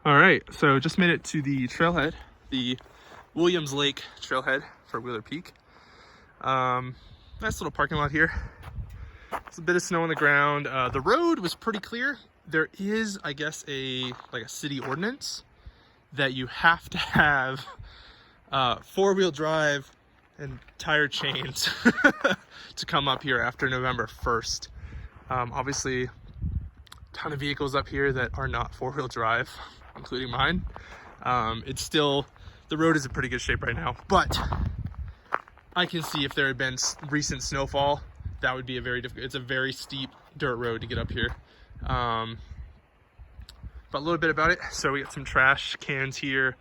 All right, so just made it to the trailhead, the Williams Lake trailhead for Wheeler Peak. Nice little parking lot here. There's a bit of snow on the ground. The road was pretty clear. There is, I guess, a city ordinance that you have to have four-wheel drive and tire chains to come up here after November 1st. Obviously, a ton of vehicles up here that are not four-wheel drive, including mine. It's still, the road is in pretty good shape right now, but I can see if there had been recent snowfall, that would be a very difficult, it's a very steep dirt road to get up here. But a little bit about it. So we got some trash cans here.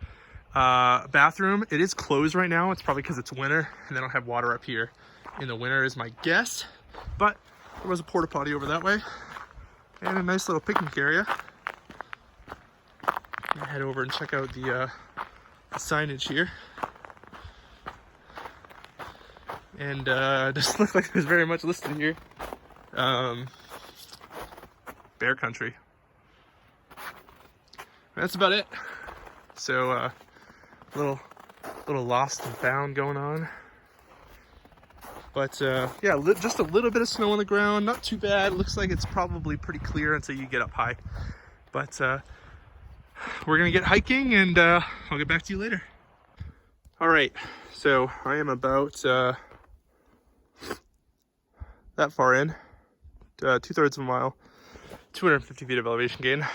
Bathroom, it is closed right now. It's probably because it's winter and they don't have water up here in the winter is my guess. But there was a porta potty over that way and a nice little picnic area. Head over and check out the signage here. And doesn't look like there's very much listed here. Bear country. That's about it. So little lost and found going on. But yeah, just a little bit of snow on the ground. Not too bad. Looks like it's probably pretty clear until you get up high. But we're gonna get hiking and I'll get back to you later. All right, so I am about that far in, 2/3 of a mile, 250 feet of elevation gain.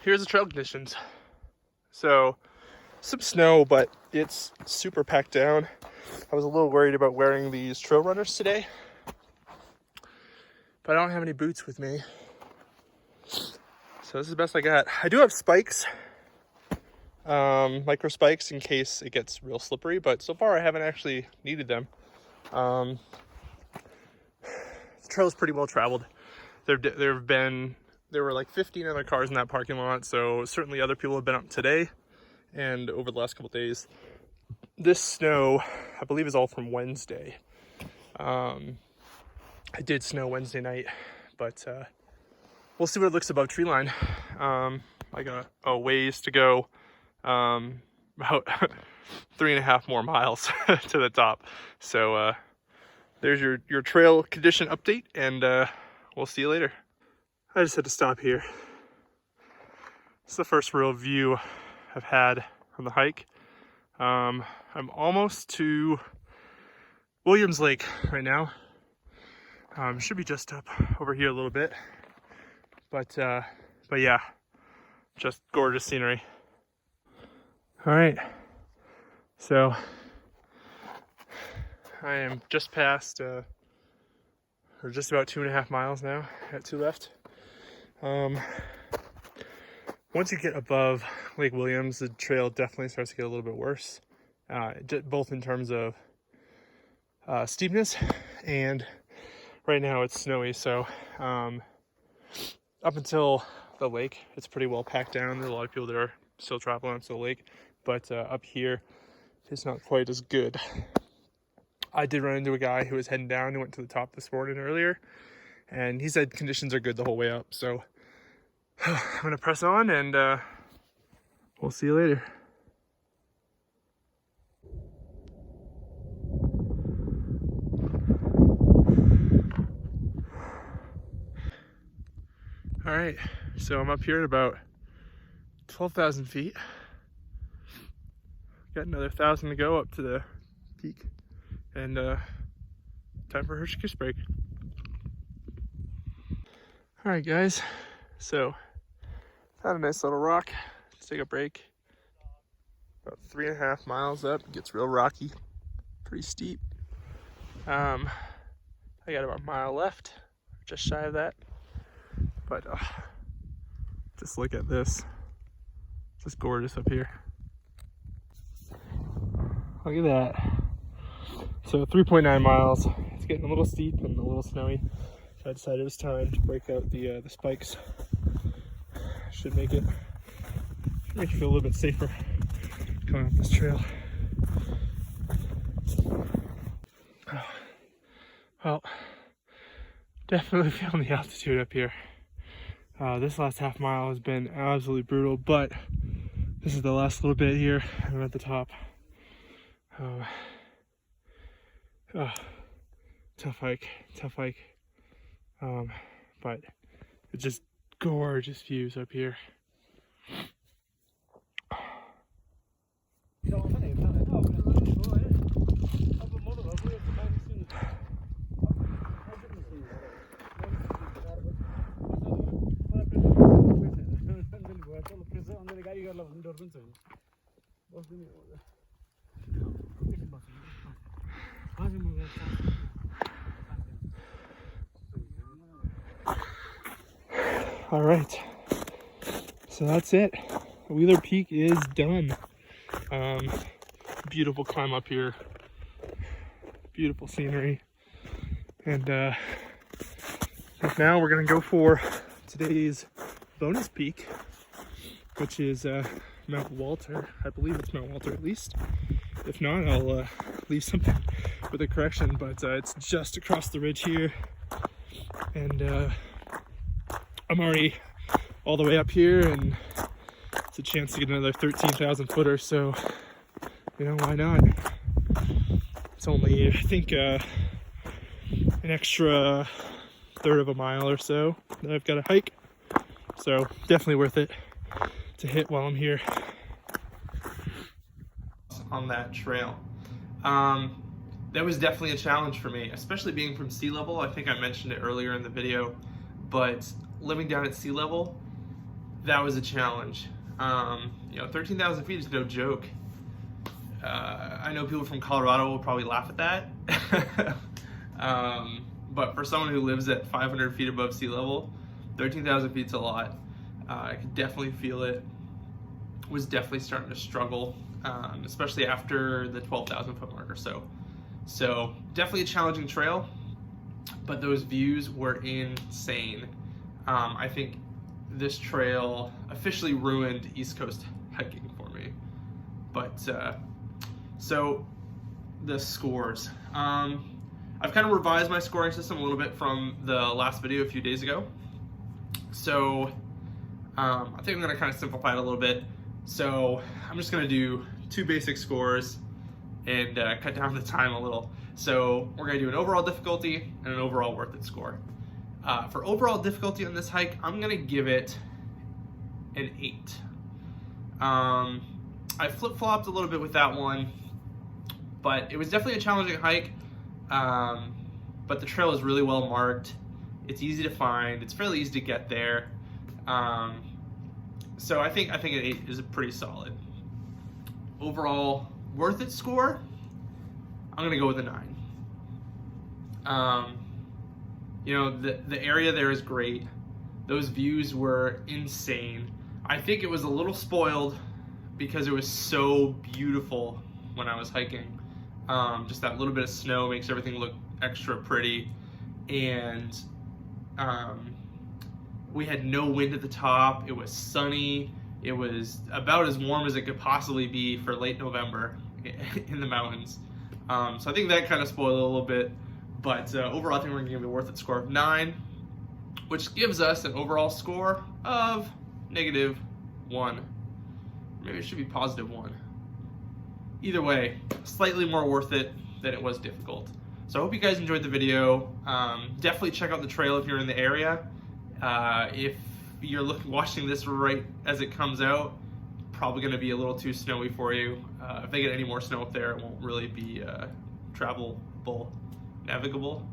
Here's the trail conditions. So some snow, but it's super packed down. I was a little worried about wearing these trail runners today, but I don't have any boots with me. So this is the best I got. I do have spikes, micro spikes in case it gets real slippery, but so far I haven't actually needed them. The trail is pretty well traveled. There were like 15 other cars in that parking lot, so certainly other people have been up today and over the last couple days. This snow, I believe, is all from Wednesday. It did snow Wednesday night, but we'll see what it looks above tree line. I got a ways to go, about 3.5 more miles to the top. So there's your trail condition update, and we'll see you later. I just had to stop here. It's the first real view I've had on the hike. I'm almost to Williams Lake right now. Should be just up over here a little bit, but yeah, just gorgeous scenery. All right, so I am just past, or just about 2.5 miles now. Got 2 left. Once you get above Lake Williams, the trail definitely starts to get a little bit worse, both in terms of steepness, and right now it's snowy, so up until the lake, it's pretty well packed down. There's a lot of people that are still traveling up to the lake, but up here, it's not quite as good. I did run into a guy who was heading down, who went to the top this morning earlier, and he said conditions are good the whole way up, so I'm gonna press on, and we'll see you later. All right, so I'm up here at about 12,000 feet. Got another 1,000 to go up to the peak, and time for a Hershey Kiss break. All right, guys, so found a nice little rock. Let's take a break. About 3.5 miles up, it gets real rocky, pretty steep. I got about a mile left, just shy of that. But just look at this, just gorgeous up here. Look at that. So 3.9 miles. It's getting a little steep and a little snowy. So I decided it was time to break out the spikes. Should make you feel a little bit safer going up this trail. Well, definitely feeling the altitude up here. This last half mile has been absolutely brutal, but this is the last little bit here. I'm at the top. Tough hike. But it's just gorgeous views up here. All right, so that's it. Wheeler Peak is done. Beautiful climb up here, beautiful scenery, and now we're gonna go for today's bonus peak, which is Mount Walter. I believe it's Mount Walter at least. If not, I'll leave something with a correction, but it's just across the ridge here, and I'm already all the way up here, and it's a chance to get another 13,000 footer, so you know, why not? It's only, I think, an extra third of a mile or so that I've got to hike, so definitely worth it to hit while I'm here. On that trail, that was definitely a challenge for me, especially being from sea level. I think I mentioned it earlier in the video, but living down at sea level, that was a challenge. You know, 13,000 feet is no joke. I know people from Colorado will probably laugh at that. But for someone who lives at 500 feet above sea level, 13,000 feet's a lot. I could definitely feel it. Was definitely starting to struggle, especially after the 12,000 foot mark or so. So definitely a challenging trail, but those views were insane. I think this trail officially ruined East Coast hiking for me. But so the scores. I've kind of revised my scoring system a little bit from the last video a few days ago. So I think I'm gonna kind of simplify it a little bit. So I'm just gonna do 2 basic scores and cut down the time a little. So we're gonna do an overall difficulty and an overall worth it score. For overall difficulty on this hike, I'm gonna give it an 8. I flip-flopped a little bit with that one, but it was definitely a challenging hike. But the trail is really well marked. It's easy to find. It's fairly easy to get there. So I think an 8 is pretty solid. Overall worth it score, I'm gonna go with a 9. You know, the area there is great. Those views were insane. I think it was a little spoiled because it was so beautiful when I was hiking. Just that little bit of snow makes everything look extra pretty. And we had no wind at the top. It was sunny. It was about as warm as it could possibly be for late November in the mountains. So I think that kind of spoiled it a little bit. But overall, I think we're going to give it a worth it score of 9, which gives us an overall score of -1. Maybe it should be +1. Either way, slightly more worth it than it was difficult. So I hope you guys enjoyed the video. Definitely check out the trail if you're in the area. If you're watching this right as it comes out, probably going to be a little too snowy for you. If they get any more snow up there, it won't really be travelable, navigable.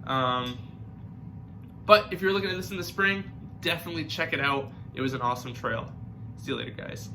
But if you're looking at this in the spring, definitely check it out. It was an awesome trail. See you later, guys.